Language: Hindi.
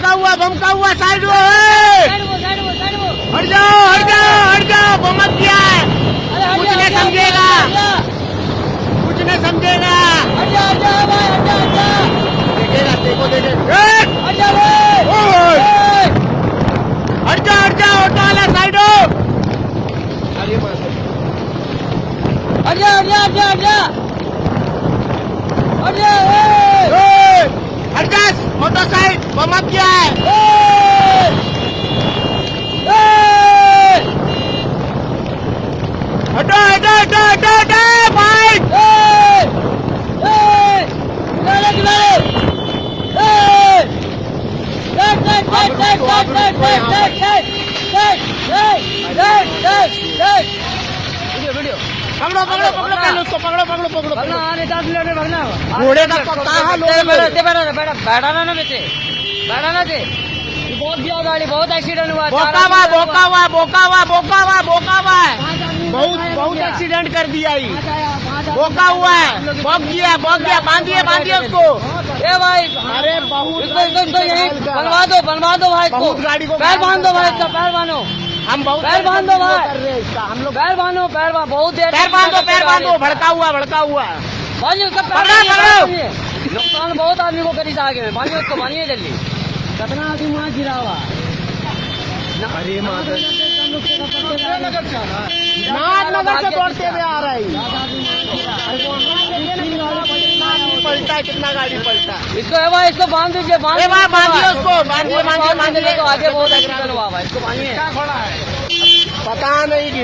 बमका हुआ साइड हो, हट जाओ, बमक गया है, कुछ नहीं समझेगा, देखेगा, देखो देखेगा, हट जा, ऑटो वाला साइड हो, अरे हट जा, ऑटो साइड, बमक गया है, हटो भाई, पकड़ो पहले उसको, पकड़ो, घोड़े का पक्का है, बैठाना ना बेटे, बैठाना थे, बहुत दिया गाड़ी, बहुत एक्सीडेंट हुआ, बोका हुआ है, बहुत एक्सीडेंट कर दिया ही, बोका हुआ है, बॉक गया, बांधिए उसको, ए भाई, अरे बहुत इसको यही बनवा दो भाई, बहुत गाड़ी को पैर बांध दो भाई, इसका पैर बांधो, हम बहुत पैर बांध दो भाई, कर रहे हैं इसका, हम लोग पैर बांधो, बहुत देर, पैर बांधो, भड़का हुआ बांधिए उसका पैर, पकड़ो। नुकसान बहुत आदमी को करी आगे में, बांधिए उसको, बांधिए जल्दी, कितना आदमी वहाँ गिरा हुआ, अरे नाथनगर से दौड़ते हुए आ रहा है, पलटा, कितना गाड़ी पलटा, इसको है भाई, इसको बांध दीजिए, बांधिए उसको, बांधिए तो आगे बहुत एक्सीडेंट हुआ भाई, इसको बांधिए, पता नहीं कि